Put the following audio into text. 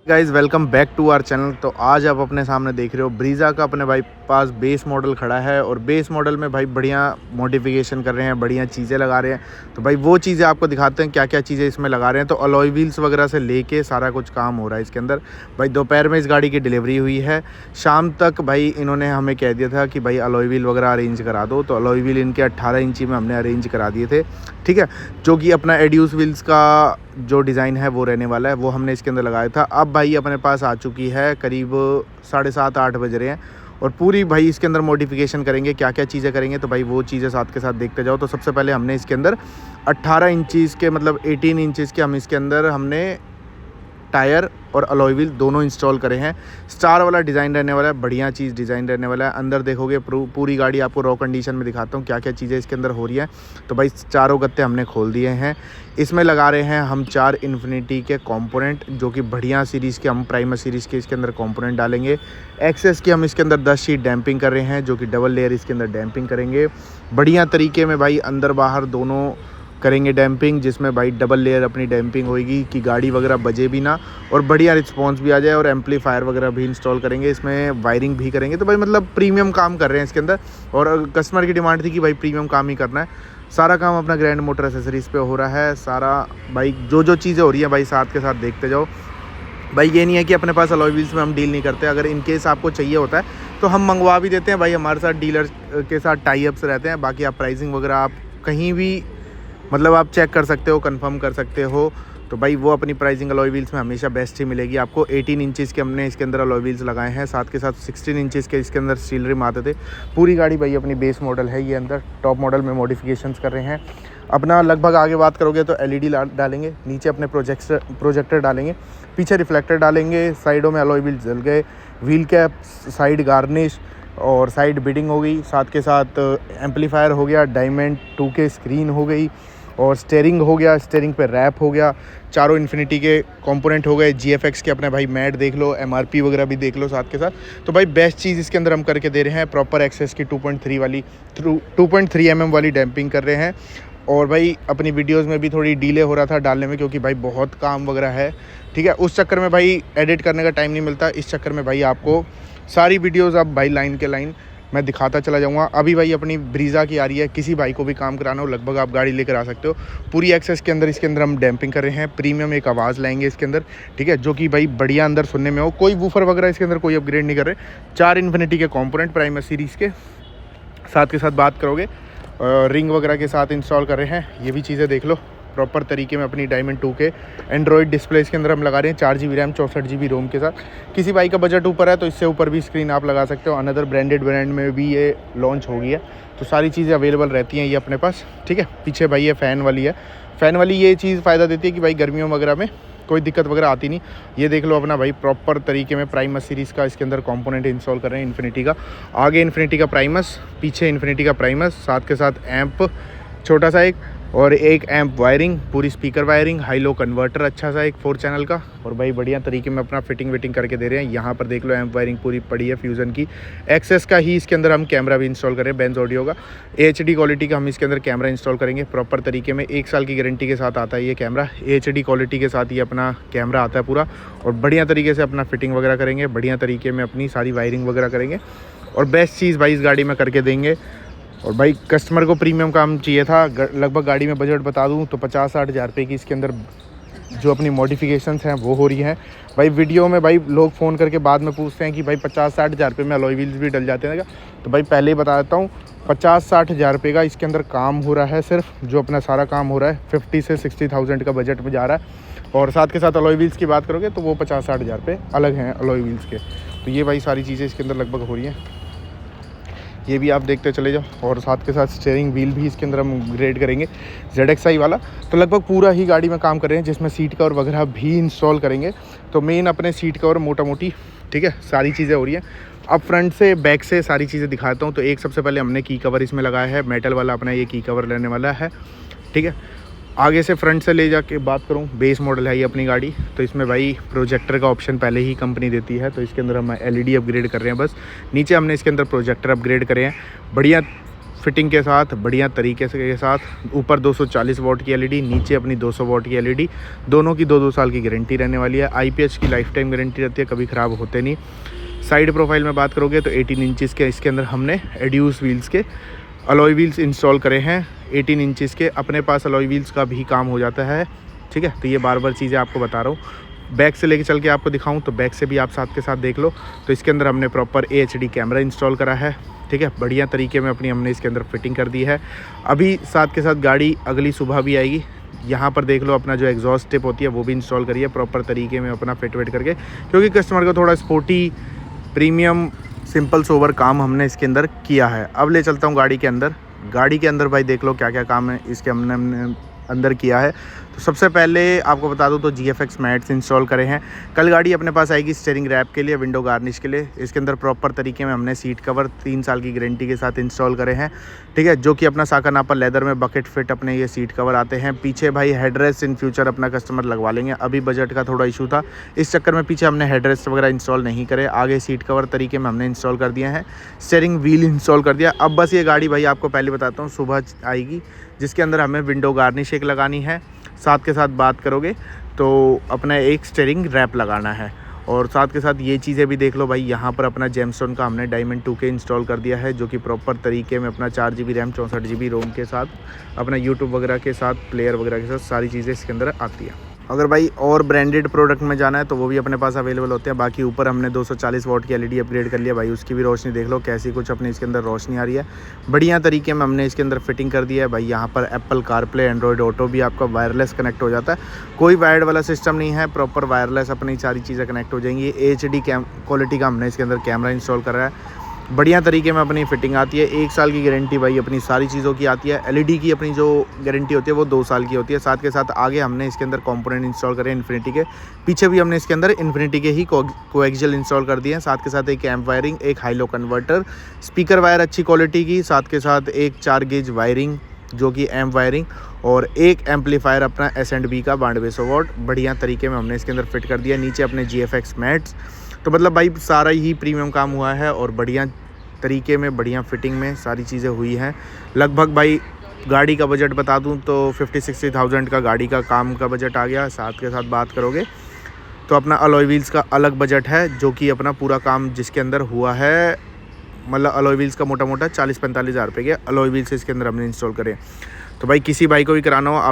Guys welcome back to our channel. तो आज आप अपने सामने देख रहे हो ब्रीज़ा का अपने भाई पास बेस मॉडल खड़ा है और बेस मॉडल में भाई बढ़िया मॉडिफिकेशन कर रहे हैं, बढ़िया चीज़ें लगा रहे हैं। तो भाई वो चीज़ें आपको दिखाते हैं क्या क्या चीज़ें इसमें लगा रहे हैं। तो अलॉय व्हील्स वगैरह से लेके सारा कुछ काम हो रहा है इसके अंदर। भाई दोपहर में इस गाड़ी की डिलीवरी हुई है, शाम तक भाई इन्होंने हमें कह दिया था कि भाई अलॉय व्हील वगैरह अरेंज करा दो। तो अलॉय व्हील इनके 18 इंची में हमने अरेंज करा दिए थे, ठीक है, जो कि अपना एड्यूस व्हील्स का जो डिज़ाइन है वो रहने वाला है, वो हमने इसके अंदर लगाया था। अब भाई अपने पास आ चुकी है करीब 7:30-8 बज रहे हैं और पूरी भाई इसके अंदर मॉडिफिकेशन करेंगे, क्या क्या चीज़ें करेंगे। तो भाई वो चीज़ें साथ के साथ देखते जाओ। तो सबसे पहले हमने इसके अंदर 18 इंचज़ के मतलब 18 इंचज़ के हम इसके अंदर हमने टायर और अलॉय व्हील दोनों इंस्टॉल करे हैं। स्टार वाला डिज़ाइन रहने वाला है, बढ़िया चीज़ डिज़ाइन रहने वाला है। अंदर देखोगे पूरी गाड़ी आपको रॉ कंडीशन में दिखाता हूँ क्या क्या चीज़ें इसके अंदर हो रही हैं। तो भाई चारों गत्ते हमने खोल दिए हैं। इसमें लगा रहे हैं हम 4 इन्फिनिटी के कंपोनेंट, जो कि बढ़िया सीरीज़ के हम प्राइमर सीरीज़ के इसके अंदर कंपोनेंट डालेंगे। एक्सेस की हम इसके अंदर 10 शीट डैम्पिंग कर रहे हैं, जो कि डबल लेयर इसके अंदर डैम्पिंग करेंगे बढ़िया तरीके में भाई, अंदर बाहर दोनों करेंगे डैम्पिंग, जिसमें भाई डबल लेयर अपनी डैम्पिंग होगी कि गाड़ी वगैरह बजे भी ना और बढ़िया रिस्पांस भी आ जाए। और एम्पलीफायर वगैरह भी इंस्टॉल करेंगे, इसमें वायरिंग भी करेंगे। तो भाई मतलब प्रीमियम काम कर रहे हैं इसके अंदर और कस्टमर की डिमांड थी कि भाई प्रीमियम काम ही करना है। सारा काम अपना ग्रैंड मोटर एसेसरीज़ पे हो रहा है। सारा भाई जो चीज़ें हो रही हैं भाई साथ के साथ देखते जाओ। भाई ये नहीं है कि अपने पास अलॉय व्हील्स में हम डील नहीं करते, अगर इन केस आपको चाहिए होता है तो हम मंगवा भी देते हैं भाई। हमारे साथ डीलर के साथ टाई अप्स रहते हैं। बाकी आप प्राइसिंग वगैरह आप कहीं भी मतलब आप चेक कर सकते हो, कंफर्म कर सकते हो। तो भाई वो अपनी प्राइसिंग अलॉय व्हील्स में हमेशा बेस्ट ही मिलेगी आपको। 18 इंचज़ के हमने इसके अंदर अलॉय व्हील्स लगाए हैं, साथ के साथ 16 इंचज़ के इसके अंदर स्टील रिम आते थे। पूरी गाड़ी भाई अपनी बेस मॉडल है, ये अंदर टॉप मॉडल में मॉडिफिकेशंस कर रहे हैं अपना। लगभग आगे बात करोगे तो एलईडी डालेंगे, नीचे अपने प्रोजेक्टर डालेंगे, पीछे रिफ्लेक्टर डालेंगे, साइडों में अलॉय व्हील्स जल गए, व्हील कैप, साइड गार्निश और साइड बिडिंग हो गई। साथ के साथ एम्पलीफायर हो गया, डायमंड 2K स्क्रीन हो गई और स्टेयरिंग हो गया, स्टेयरिंग पे रैप हो गया। चारों इन्फिनिटी के कंपोनेंट हो गए। GFX के अपने भाई मैट देख लो, MRP वगैरह भी देख लो साथ के साथ। तो भाई बेस्ट चीज़ इसके अंदर हम करके दे रहे हैं, प्रॉपर एक्सेस की 2.3 mm वाली डैम्पिंग कर रहे हैं। और भाई अपनी वीडियोस में भी थोड़ी डिले हो रहा था डालने में, क्योंकि भाई बहुत काम वगैरह है, ठीक है। उस चक्कर में भाई एडिट करने का टाइम नहीं मिलता। इस चक्कर में भाई आपको सारी वीडियोज़ अब भाई लाइन के लाइन मैं दिखाता चला जाऊंगा। अभी भाई अपनी ब्रीज़ा की आ रही है, किसी भाई को भी काम कराना हो लगभग आप गाड़ी लेकर आ सकते हो। पूरी एक्सेस के अंदर इसके अंदर हम डैम्पिंग कर रहे हैं, प्रीमियम एक आवाज़ लाएंगे इसके अंदर, ठीक है, जो कि भाई बढ़िया अंदर सुनने में हो। कोई वूफर वगैरह इसके अंदर कोई अपग्रेड नहीं कर रहे। 4 इन्फिनिटी के कंपोनेंट प्राइमर सीरीज़ के साथ के साथ बात करोगे रिंग वगैरह के साथ इंस्टॉल कर रहे हैं। ये भी चीज़ें देख लो प्रॉपर तरीके में। अपनी डायमंड 2K एंड्रॉयड डिस्प्ले इसके अंदर हम लगा रहे हैं, 4 GB रैम 64 GB रोम के साथ। किसी भाई का बजट ऊपर है तो इससे ऊपर भी स्क्रीन आप लगा सकते हो। अनदर ब्रांड में भी ये लॉन्च हो गई है, तो सारी चीज़ें अवेलेबल रहती हैं ये अपने पास, ठीक है। पीछे भाई ये फ़ैन वाली है, फ़ैन वाली ये चीज़ फ़ायदा देती है कि भाई गर्मियों वगैरह में कोई दिक्कत वगैरह आती नहीं। ये देख लो अपना भाई प्रॉपर तरीके में प्राइमस सीरीज़ का इसके अंदर कंपोनेंट इंस्टॉल कर रहे हैं इन्फिनिटी का। आगे इन्फिनिटी का प्राइमस, पीछे इन्फिनिटी का प्राइमस, साथ के साथ एम्प छोटा सा एक और एक एम्प वायरिंग, पूरी speaker wiring, high low converter अच्छा सा एक 4 चैनल का। और भाई बढ़िया तरीके में अपना फिटिंग विटिंग करके दे रहे हैं। यहाँ पर देख लो एम्प वायरिंग पूरी पड़ी है फ्यूज़न की। एक्सेस का ही इसके अंदर हम कैमरा भी इंस्टॉल करें, बेंज ऑडियो का HD क्वालिटी का हम इसके अंदर कैमरा इंस्टॉल करेंगे प्रॉपर तरीके में। 1 साल की गारंटी के साथ आता है ये कैमरा, HD क्वालिटी के साथ ये अपना कैमरा आता है पूरा। और बढ़िया तरीके से अपना फिटिंग वगैरह करेंगे, बढ़िया तरीके में अपनी सारी वायरिंग वगैरह करेंगे और बेस्ट चीज़ भाई इस गाड़ी में करके देंगे। और भाई कस्टमर को प्रीमियम काम चाहिए था। लगभग गाड़ी में बजट बता दूं तो 50-60 हज़ार रुपये की इसके अंदर जो अपनी मॉडिफिकेशंस हैं वो हो रही हैं। भाई वीडियो में भाई लोग फ़ोन करके बाद में पूछते हैं कि भाई 50-60 हज़ार रुपये में अलॉय व्हील्स भी डल जाते हैं। तो भाई पहले ही बता देता हूँ 50-60 हज़ार रुपये का इसके अंदर काम हो रहा है। सिर्फ जो अपना सारा काम हो रहा है 50 से 60,000 का बजट में जा रहा है। और साथ के साथ अलॉय व्हील्स की बात करोगे तो वो 50-60 हज़ार रुपये अलग हैं अलॉय व्हील्स के। तो ये भाई सारी चीज़ें इसके अंदर लगभग हो रही हैं, ये भी आप देखते चले जाओ। और साथ के साथ स्टीयरिंग व्हील भी इसके अंदर हम ग्रेड करेंगे ZXi वाला। तो लगभग पूरा ही गाड़ी में काम कर रहे हैं, जिसमें सीट कवर वगैरह भी इंस्टॉल करेंगे। तो मेन अपने सीट कवर मोटा मोटी, ठीक है, सारी चीज़ें हो रही हैं। अब फ्रंट से बैक से सारी चीज़ें दिखाता हूँ। तो एक सबसे पहले हमने की कवर इसमें लगाया है, मेटल वाला अपना ये की कवर लेने वाला है, ठीक है। आगे से फ्रंट से ले जाके बात करूं, बेस मॉडल है ये अपनी गाड़ी। तो इसमें भाई प्रोजेक्टर का ऑप्शन पहले ही कंपनी देती है, तो इसके अंदर हम LED अपग्रेड कर रहे हैं बस। नीचे हमने इसके अंदर प्रोजेक्टर अपग्रेड करे हैं, बढ़िया फिटिंग के साथ बढ़िया तरीके से के साथ। ऊपर 240 वॉट की एलईडी, नीचे अपनी 200 वॉट की एलईडी, दोनों की 2-2 साल की गारंटी रहने वाली है। आईपीएच की लाइफ टाइम गारंटी रहती है, कभी ख़राब होते नहीं। साइड प्रोफाइल में बात करोगे तो 18 इंचज़ के इसके अंदर हमने एड्यूस व्हील्स के अलॉय व्हील्स इंस्टॉल करे हैं। 18 इंचज़ के अपने पास अलॉय व्हील्स का भी काम हो जाता है, ठीक है। तो ये बार बार चीज़ें आपको बता रहा हूँ। बैक से लेके चल के आपको दिखाऊं तो बैक से भी आप साथ के साथ देख लो। तो इसके अंदर हमने प्रॉपर AHD कैमरा इंस्टॉल करा है, ठीक है। बढ़िया तरीके में अपनी हमने इसके अंदर फिटिंग कर दी है। अभी साथ के साथ गाड़ी अगली सुबह भी आएगी। यहाँ पर देख लो अपना जो एग्जॉस्ट टिप होती है वो भी इंस्टॉल करिए प्रॉपर तरीके में अपना फिट वेट करके, क्योंकि कस्टमर को थोड़ा स्पोर्टी प्रीमियम सिंपल सोवर काम हमने इसके अंदर किया है। अब ले चलता हूँ गाड़ी के अंदर। गाड़ी के अंदर भाई देख लो क्या क्या काम है इसके हमने अंदर किया है। तो सबसे पहले आपको बता दूं तो GFX मैट्स इंस्टॉल करे हैं। कल गाड़ी अपने पास आएगी स्टीयरिंग रैप के लिए, विंडो गार्निश के लिए। इसके अंदर प्रॉपर तरीके में हमने सीट कवर 3 साल की गारंटी के साथ इंस्टॉल करे हैं, ठीक है। जो कि अपना साका नापा लेदर में बकेट फिट अपने ये सीट कवर आते हैं। पीछे भाई हेडरेस्ट इन फ्यूचर अपना कस्टमर लगवा लेंगे, अभी बजट का थोड़ा इशू था, इस चक्कर में पीछे हमने हेडरेस्ट वगैरह इंस्टॉल नहीं करे। आगे सीट कवर तरीके में हमने इंस्टॉल कर दिए हैं, स्टीयरिंग व्हील इंस्टॉल कर दिया। अब बस ये गाड़ी भाई आपको पहले बताता हूँ सुबह आएगी, जिसके अंदर हमें विंडो गार्निश एक लगानी है। साथ के साथ बात करोगे तो अपना एक स्टीयरिंग रैप लगाना है। और साथ के साथ ये चीज़ें भी देख लो भाई, यहाँ पर अपना जेमस्टोन का हमने डायमंड 2K इंस्टॉल कर दिया है, जो कि प्रॉपर तरीके में अपना 4 GB रैम 64 GB रोम के साथ अपना यूट्यूब वगैरह के साथ प्लेयर वगैरह के साथ सारी चीज़ें इसके अंदर आती है। अगर भाई और ब्रांडेड प्रोडक्ट में जाना है तो वो भी अपने पास अवेलेबल होते हैं। बाकी ऊपर हमने 240 वॉट की एलईडी अपग्रेड कर लिया भाई, उसकी भी रोशनी देख लो कैसी कुछ अपने इसके अंदर रोशनी आ रही है। बढ़िया तरीके में हमने इसके अंदर फिटिंग कर दिया है भाई। यहाँ पर एप्पल कारप्ले, एंड्रॉयड ऑटो भी आपका वायरलेस कनेक्ट हो जाता है, कोई वायर्ड वाला सिस्टम नहीं है, प्रॉपर वायरलेस अपनी सारी चीज़ें कनेक्ट हो जाएंगी। HD क्वालिटी का हमने इसके अंदर कैमरा इंस्टॉल करा है। बढ़िया तरीके में अपनी फिटिंग आती है। 1 साल की गारंटी भाई अपनी सारी चीज़ों की आती है। LED की अपनी जो गारंटी होती है वो 2 साल की होती है। साथ के साथ आगे हमने इसके अंदर कंपोनेंट इंस्टॉल करे इन्फिनिटी के, पीछे भी हमने इसके अंदर इन्फिनिटी के ही कोएक्सियल इंस्टॉल कर दिए हैं। साथ के साथ एक एम्प वायरिंग, एक high low converter, speaker wire अच्छी क्वालिटी की, साथ के साथ एक 4 गेज वायरिंग जो कि एम्प वायरिंग, और एक एम्पलीफायर अपना S&B का 9200 वॉट बढ़िया तरीके में हमने इसके अंदर फिट कर दिया। नीचे अपने GFX मैट्स। तो मतलब भाई सारा ही प्रीमियम काम हुआ है और बढ़िया तरीके में बढ़िया फिटिंग में सारी चीज़ें हुई हैं। लगभग भाई गाड़ी का बजट बता दूं तो 50-60,000 का गाड़ी का काम का बजट आ गया। साथ के साथ बात करोगे तो अपना अलॉय व्हील्स का अलग बजट है, जो कि अपना पूरा काम जिसके अंदर हुआ है, मतलब अलॉय व्हील्स का मोटा मोटा 40-45 हज़ार रुपये के अलॉय व्हील्स इसके अंदर हमने इंस्टॉल करे। तो भाई किसी भाई को भी कराना हो आप